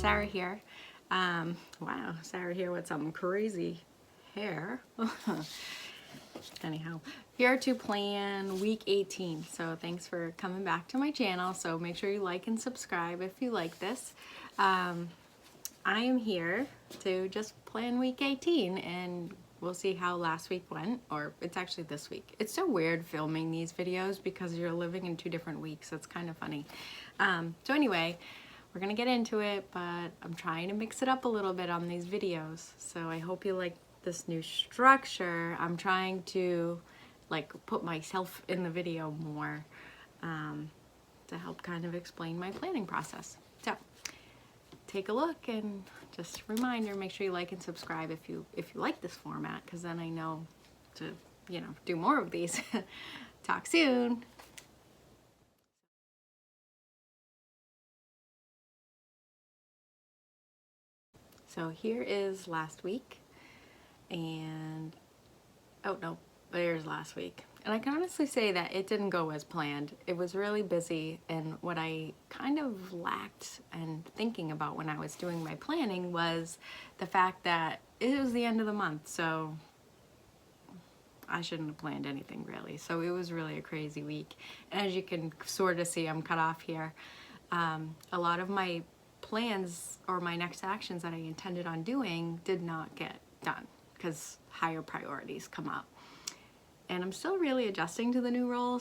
Sarah here. Wow, Sarah here with some crazy hair. Anyhow, here to plan week 18. So thanks for coming back to my channel. So make sure you like and subscribe if you like this. I am here to just plan week 18 and we'll see how last week went, or it's actually this week. It's so weird filming these videos because you're living in 2 different weeks. It's kind of funny. So anyway, we're gonna get into it, but I'm trying to mix it up a little bit on these videos. So I hope you like this new structure. I'm trying to like put myself in the video more to help kind of explain my planning process. So take a look, and just a reminder, make sure you like and subscribe if you like this format, because then I know to, you know, do more of these. Talk soon. So here is last week, and oh no, there's last week. And I can honestly say that it didn't go as planned. It was really busy, and what I kind of lacked and thinking about when I was doing my planning was the fact that it was the end of the month, so I shouldn't have planned anything really. So it was really a crazy week. And as you can sort of see, I'm cut off here. A lot of my plans or my next actions that I intended on doing did not get done because higher priorities come up. And I'm still really adjusting to the new role.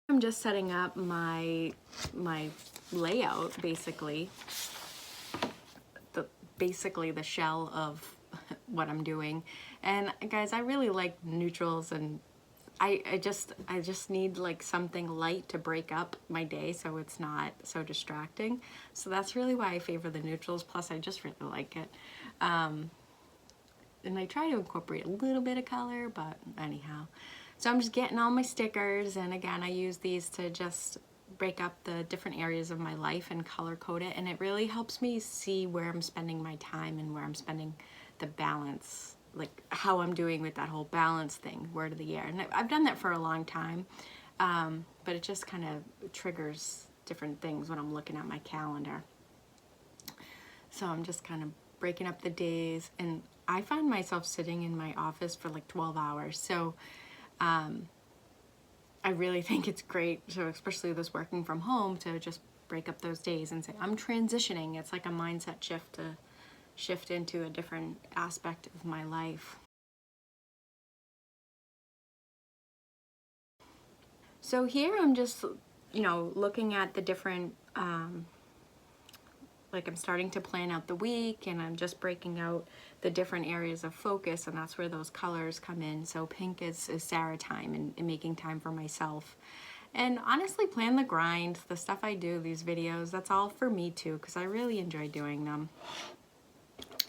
I'm just setting up my layout, basically the shell of what I'm doing. And guys, I really like neutrals, and I just need like something light to break up my day so it's not so distracting. So that's really why I favor the neutrals. Plus I just really like it. And I try to incorporate a little bit of color, but anyhow. So I'm just getting all my stickers, and again, I use these to just break up the different areas of my life and color code it, and it really helps me see where I'm spending my time and where I'm spending the balance, like how I'm doing with that whole balance thing, word of the year. And I've done that for a long time, but it just kind of triggers different things when I'm looking at my calendar. So I'm just kind of breaking up the days, and I find myself sitting in my office for like 12 hours. So I really think it's great, so especially this working from home, to just break up those days and say, I'm transitioning. It's like a mindset shift to shift into a different aspect of my life. So here I'm just, you know, looking at the different, like I'm starting to plan out the week, and I'm just breaking out the different areas of focus, and that's where those colors come in. So pink is Sarah time, and making time for myself. And honestly, plan the grind, the stuff I do, these videos, that's all for me too, because I really enjoy doing them.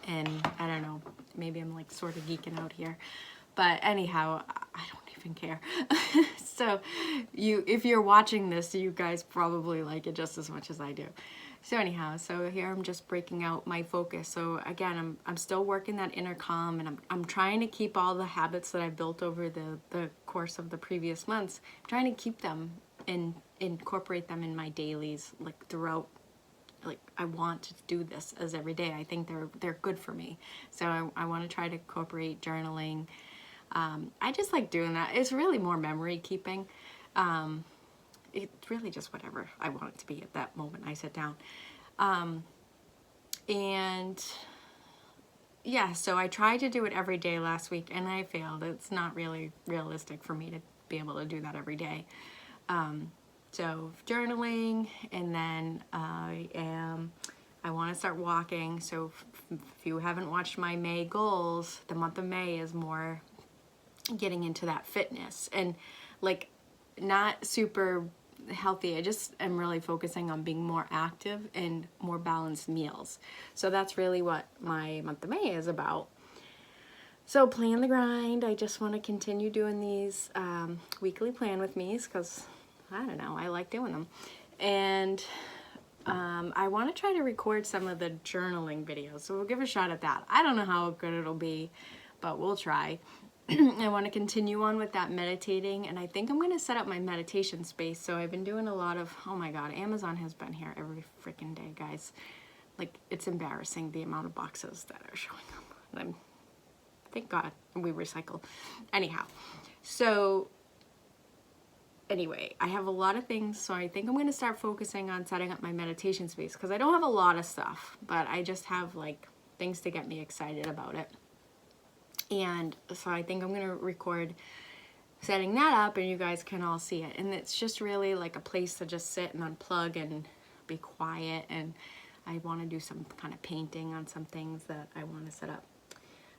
And I don't know, maybe I'm like sort of geeking out here, but anyhow, I don't even care. So if you're watching this, you guys probably like it just as much as I do. So anyhow, so here I'm just breaking out my focus. So again, I'm still working that inner calm, and I'm trying to keep all the habits that I built over the course of the previous months. I'm trying to keep them and incorporate them in my dailies, like throughout. Like I want to do this as every day. I think they're good for me. So I want to try to incorporate journaling. I just like doing that. It's really more memory keeping. It's really just whatever I want it to be at that moment I sit down. And yeah, so I tried to do it every day last week, and I failed. It's not really realistic for me to be able to do that every day. So journaling, and then I want to start walking. So if you haven't watched my May goals, the month of May is more getting into that fitness, and like not super healthy. I just am really focusing on being more active and more balanced meals. So that's really what my month of May is about. So plan the grind. I just want to continue doing these weekly plan with me's, because I don't know, I like doing them. And I want to try to record some of the journaling videos, so we'll give a shot at that. I don't know how good it'll be, but we'll try. I want to continue on with that meditating, and I think I'm going to set up my meditation space. So I've been doing a lot of, oh my God, Amazon has been here every freaking day, guys. Like, it's embarrassing the amount of boxes that are showing up. Thank God we recycle. Anyhow, so anyway, I have a lot of things, so I think I'm going to start focusing on setting up my meditation space, because I don't have a lot of stuff, but I just have like things to get me excited about it. And so I think I'm going to record setting that up, and you guys can all see it. And it's just really like a place to just sit and unplug and be quiet. And I want to do some kind of painting on some things that I want to set up.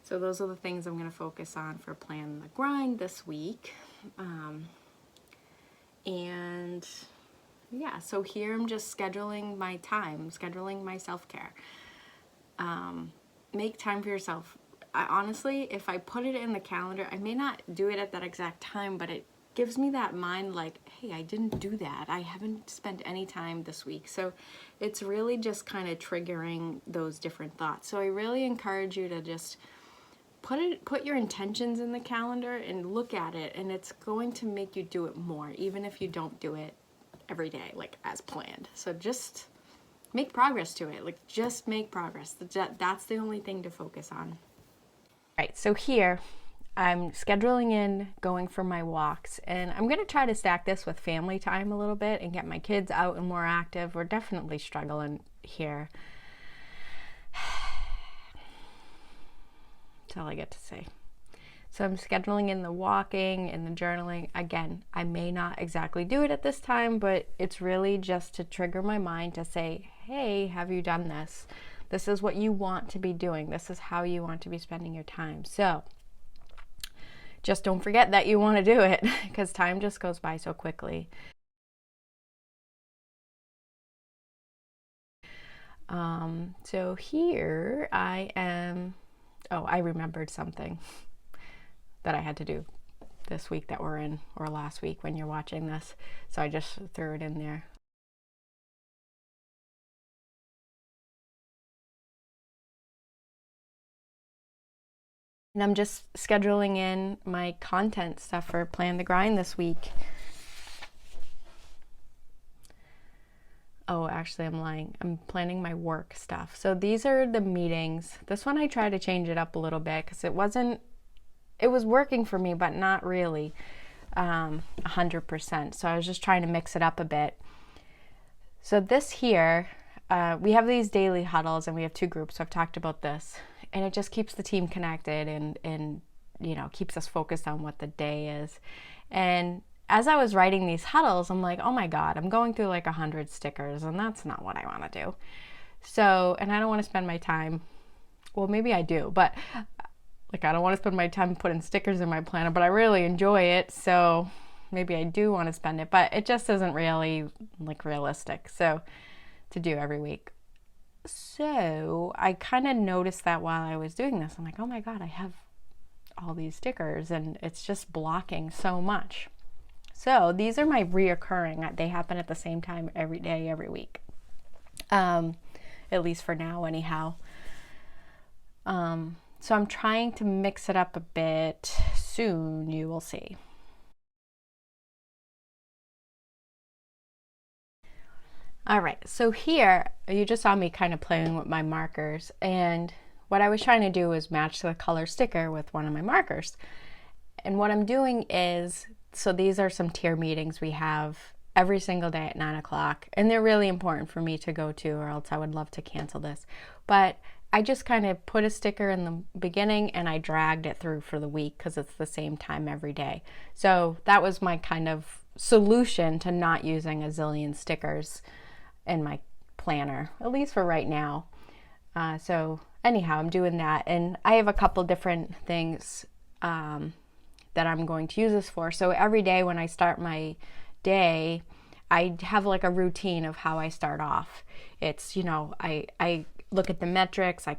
So those are the things I'm going to focus on for Plan the Grind this week. And yeah, so here I'm just scheduling my time, scheduling my self-care. Make time for yourself. Honestly, if I put it in the calendar, I may not do it at that exact time, but it gives me that mind like, hey, I didn't do that. I haven't spent any time this week. So it's really just kind of triggering those different thoughts. So I really encourage you to just put your intentions in the calendar and look at it, and it's going to make you do it more, even if you don't do it every day, like as planned. So just make progress to it. Like, just make progress. That's the only thing to focus on. Right, so here I'm scheduling in going for my walks, and I'm going to try to stack this with family time a little bit and get my kids out and more active. We're definitely struggling here. That's all I get to say. So I'm scheduling in the walking and the journaling. Again, I may not exactly do it at this time, but it's really just to trigger my mind to say, hey, have you done this? This is what you want to be doing. This is how you want to be spending your time. So just don't forget that you want to do it, because time just goes by so quickly. So here I am. Oh, I remembered something that I had to do this week that we're in, or last week when you're watching this. So I just threw it in there. And I'm just scheduling in my content stuff for Plan the Grind this week. Oh, actually, I'm lying. I'm planning my work stuff. So these are the meetings. This one I try to change it up a little bit, because it was working for me, but not really 100%. So I was just trying to mix it up a bit. So this here, we have these daily huddles, and we have 2 groups. So I've talked about this, and it just keeps the team connected and you know, keeps us focused on what the day is. And as I was writing these huddles, I'm like, oh my God, I'm going through like 100 stickers, and that's not what I want to do. So, and I don't want to spend my time, well, maybe I do, but like, I don't want to spend my time putting stickers in my planner, but I really enjoy it. So maybe I do want to spend it, but it just isn't really like realistic. So to do every week. So I kind of noticed that while I was doing this, I'm like, oh my God, I have all these stickers, and it's just blocking so much. So these are my reoccurring. They happen at the same time every day, every week. At least for now, anyhow. So I'm trying to mix it up a bit. Soon you will see. All right, so here you just saw me kind of playing with my markers, and what I was trying to do was match the color sticker with one of my markers. And what I'm doing is, so these are some tier meetings we have every single day at 9 o'clock, and they're really important for me to go to, or else I would love to cancel this. But I just kind of put a sticker in the beginning, and I dragged it through for the week, because it's the same time every day. So that was my kind of solution to not using a zillion stickers in my planner, at least for right now. So anyhow, I'm doing that, and I have a couple different things that I'm going to use this for. So every day when I start my day, I have like a routine of how I start off. It's, you know, I look at the metrics, I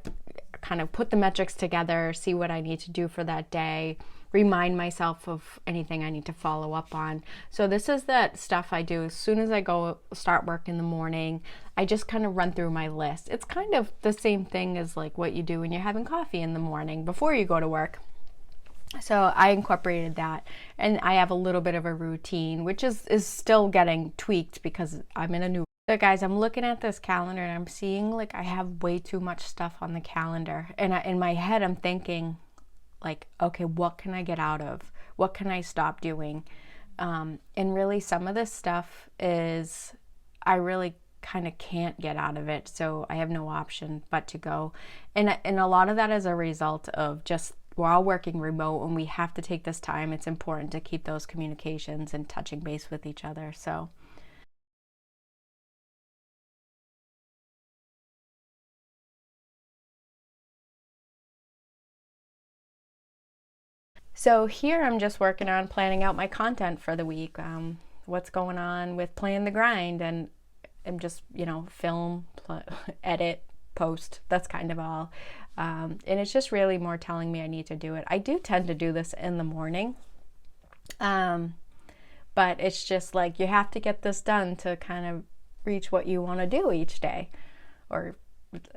kind of put the metrics together, see what I need to do for that day, remind myself of anything I need to follow up on. So this is that stuff I do as soon as I go start work in the morning. I just kind of run through my list. It's kind of the same thing as like what you do when you're having coffee in the morning before you go to work. So I incorporated that, and I have a little bit of a routine, which is still getting tweaked because I'm in a new. So guys, I'm looking at this calendar and I'm seeing like I have way too much stuff on the calendar, and in my head I'm thinking like, okay, what can I get out of? What can I stop doing? And really, some of this stuff is I really kind of can't get out of it, so I have no option but to go. And a lot of that is a result of just we're all working remote and we have to take this time. It's important to keep those communications and touching base with each other. So here I'm just working on planning out my content for the week. What's going on with Playing the Grind, and I'm just, film, edit, post. That's kind of all. And it's just really more telling me I need to do it. I do tend to do this in the morning. But it's just like you have to get this done to kind of reach what you want to do each day, or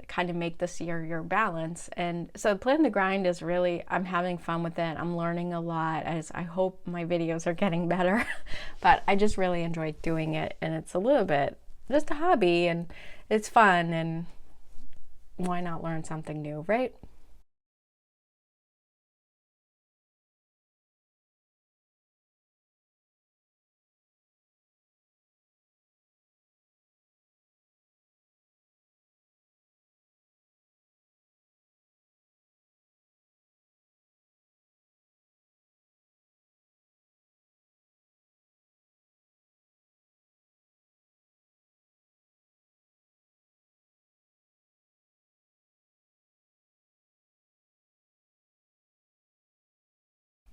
kind of make this your balance. And so Plan the Grind is really, I'm having fun with it. I'm learning a lot, as I hope my videos are getting better. But I just really enjoy doing it, and it's a little bit just a hobby, and it's fun, and why not learn something new, right?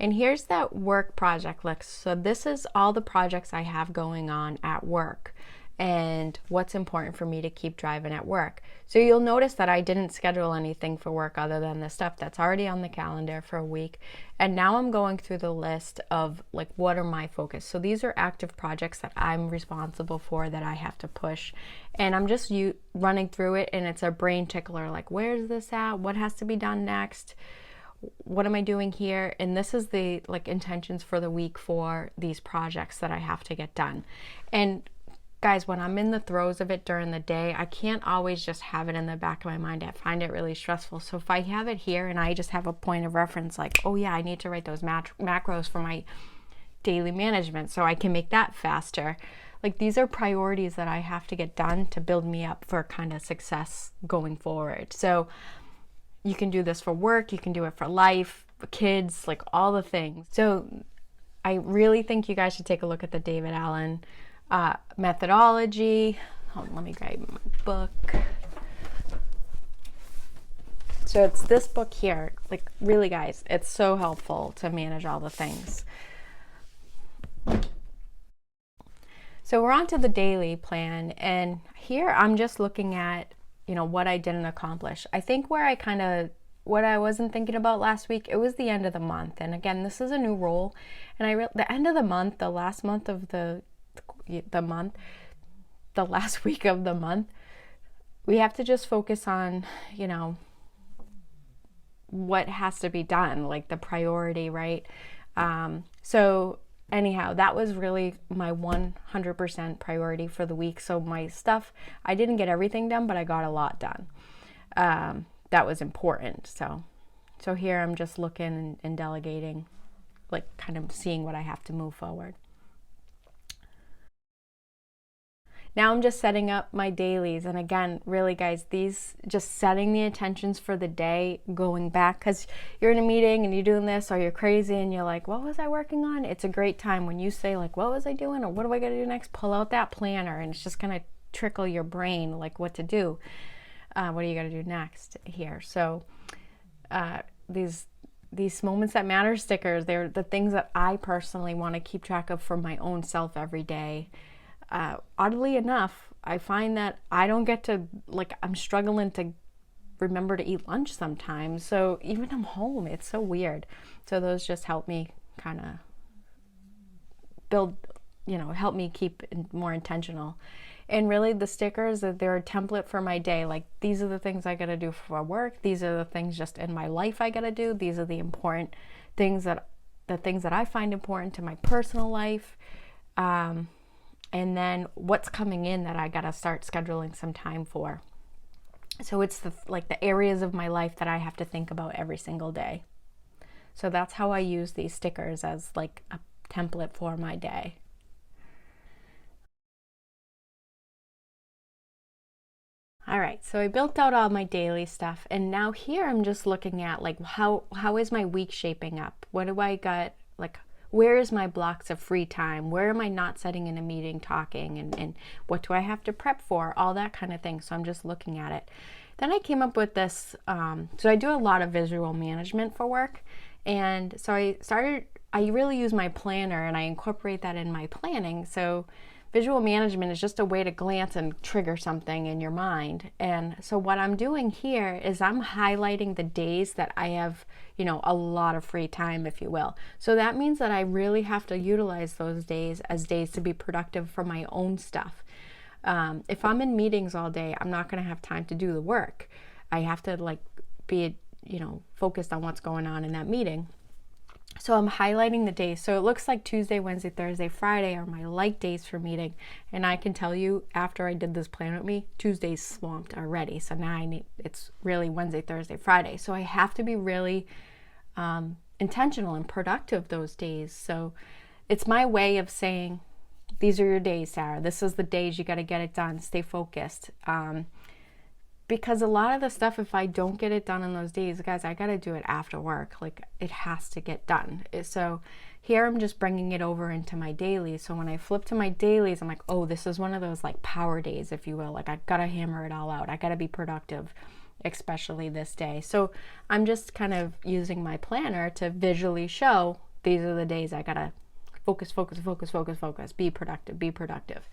And here's that work project list. So this is all the projects I have going on at work and what's important for me to keep driving at work. So you'll notice that I didn't schedule anything for work other than the stuff that's already on the calendar for a week. And now I'm going through the list of like, what are my focus? So these are active projects that I'm responsible for, that I have to push. And I'm just running through it, and it's a brain tickler, like, where's this at? What has to be done next? What am I doing here? And this is the like intentions for the week for these projects that I have to get done. And guys, when I'm in the throes of it during the day, I can't always just have it in the back of my mind. I find it really stressful. So if I have it here and I just have a point of reference, like, oh yeah, I need to write those macros for my daily management so I can make that faster. Like, these are priorities that I have to get done to build me up for kind of success going forward. So you can do this for work, you can do it for life, for kids, like all the things. So I really think you guys should take a look at the David Allen methodology. Hold on, let me grab my book. So it's this book here. Like, really, guys, it's so helpful to manage all the things. So we're on to the daily plan, and here I'm just looking at what I didn't accomplish. I think what I wasn't thinking about last week, it was the end of the month. And again, this is a new role. And the end of the month, the last month of the month, the last week of the month, we have to just focus on, what has to be done, like the priority, right? So anyhow, that was really my 100% priority for the week. So my stuff, I didn't get everything done, but I got a lot done. That was important. So here I'm just looking and delegating, like kind of seeing what I have to move forward. Now I'm just setting up my dailies. And again, really guys, these just setting the intentions for the day, going back, because you're in a meeting and you're doing this, or you're crazy and you're like, what was I working on? It's a great time when you say like, what was I doing? Or what do I got to do next? Pull out that planner, and it's just going to trickle your brain like what to do. What do you got to do next here? So these moments that matter stickers, they're the things that I personally want to keep track of for my own self every day. Oddly enough, I find that I don't get to, like, I'm struggling to remember to eat lunch sometimes. So even I'm home, it's so weird. So those just help me kind of build, help me keep more intentional. And really the stickers, they're a template for my day. Like, these are the things I got to do for work. These are the things just in my life I got to do. These are the important the things that I find important to my personal life, and then what's coming in that I gotta start scheduling some time for. So it's the areas of my life that I have to think about every single day. So that's how I use these stickers as like a template for my day. All right, so I built out all my daily stuff, and now here I'm just looking at like how is my week shaping up? What do I got, like where is my blocks of free time? Where am I not sitting in a meeting talking, and what do I have to prep for? All that kind of thing. So I'm just looking at it. Then I came up with this, so I do a lot of visual management for work, and so I really use my planner and I incorporate that in my planning. So visual management is just a way to glance and trigger something in your mind. And so what I'm doing here is I'm highlighting the days that I have, a lot of free time, if you will. So that means that I really have to utilize those days as days to be productive for my own stuff. If I'm in meetings all day, I'm not going to have time to do the work. I have to be, focused on what's going on in that meeting. So I'm highlighting the days. So it looks like Tuesday, Wednesday, Thursday, Friday are my light days for meeting. And I can tell you, after I did this plan with me, Tuesday's swamped already. So now it's really Wednesday, Thursday, Friday. So I have to be really intentional and productive those days. So it's my way of saying, these are your days, Sarah. This is the days you got to get it done. Stay focused. Because a lot of the stuff, if I don't get it done on those days, guys, I got to do it after work. Like, it has to get done. So here I'm just bringing it over into my dailies. So when I flip to my dailies, I'm like, oh, this is one of those like power days, if you will. Like, I got to hammer it all out. I got to be productive, especially this day. So I'm just kind of using my planner to visually show these are the days I got to focus, focus, focus, focus, focus, be productive, be productive.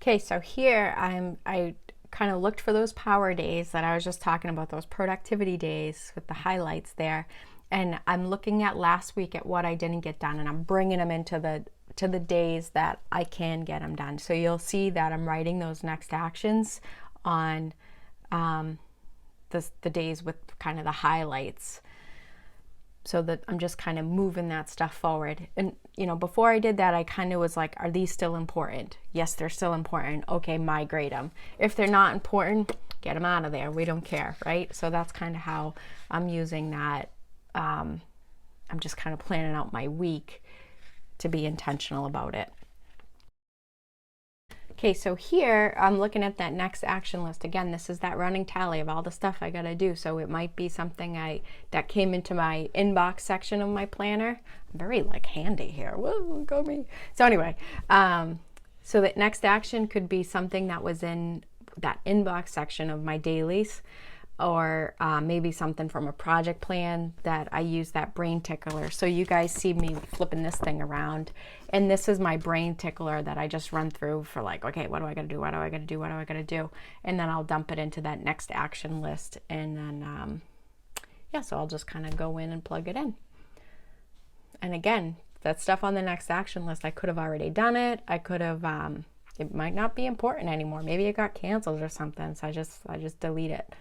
Okay, so here I kind of looked for those power days that I was just talking about, those productivity days with the highlights there. And I'm looking at last week at what I didn't get done, and I'm bringing them into the days that I can get them done. So you'll see that I'm writing those next actions on the days with kind of the highlights, so that I'm just kind of moving that stuff forward. And before I did that, I kind of was like, are these still important? Yes, they're still important. Okay, migrate them. If they're not important, get them out of there. We don't care, right? So that's kind of how I'm using that. I'm just kind of planning out my week to be intentional about it. Okay, so here I'm looking at that next action list. Again, this is that running tally of all the stuff I gotta do. So it might be something that came into my inbox section of my planner. I'm very handy here. Whoa, go me. So anyway, so that next action could be something that was in that inbox section of my dailies, or maybe something from a project plan that I use that brain tickler. So you guys see me flipping this thing around, and this is my brain tickler that I just run through for okay, what do I gotta do? What do I gotta do? What do I gotta do? And then I'll dump it into that next action list. And then, so I'll just kind of go in and plug it in. And again, that stuff on the next action list, I could have already done it. I could have, it might not be important anymore. Maybe it got canceled or something. So I just delete it.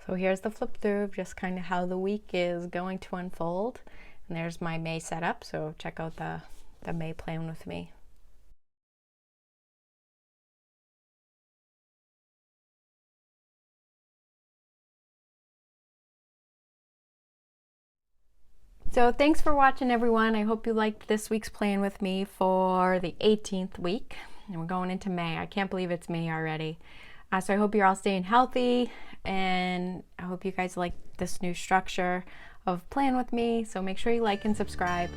So here's the flip through of just kind of how the week is going to unfold. And there's my May setup, so check out the May plan with me. So thanks for watching, everyone. I hope you liked this week's plan with me for the 18th week. And we're going into May. I can't believe it's May already. So I hope you're all staying healthy, and I hope you guys like this new structure of plan with me. So make sure you like and subscribe,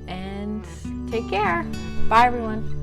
and take care. Bye, everyone.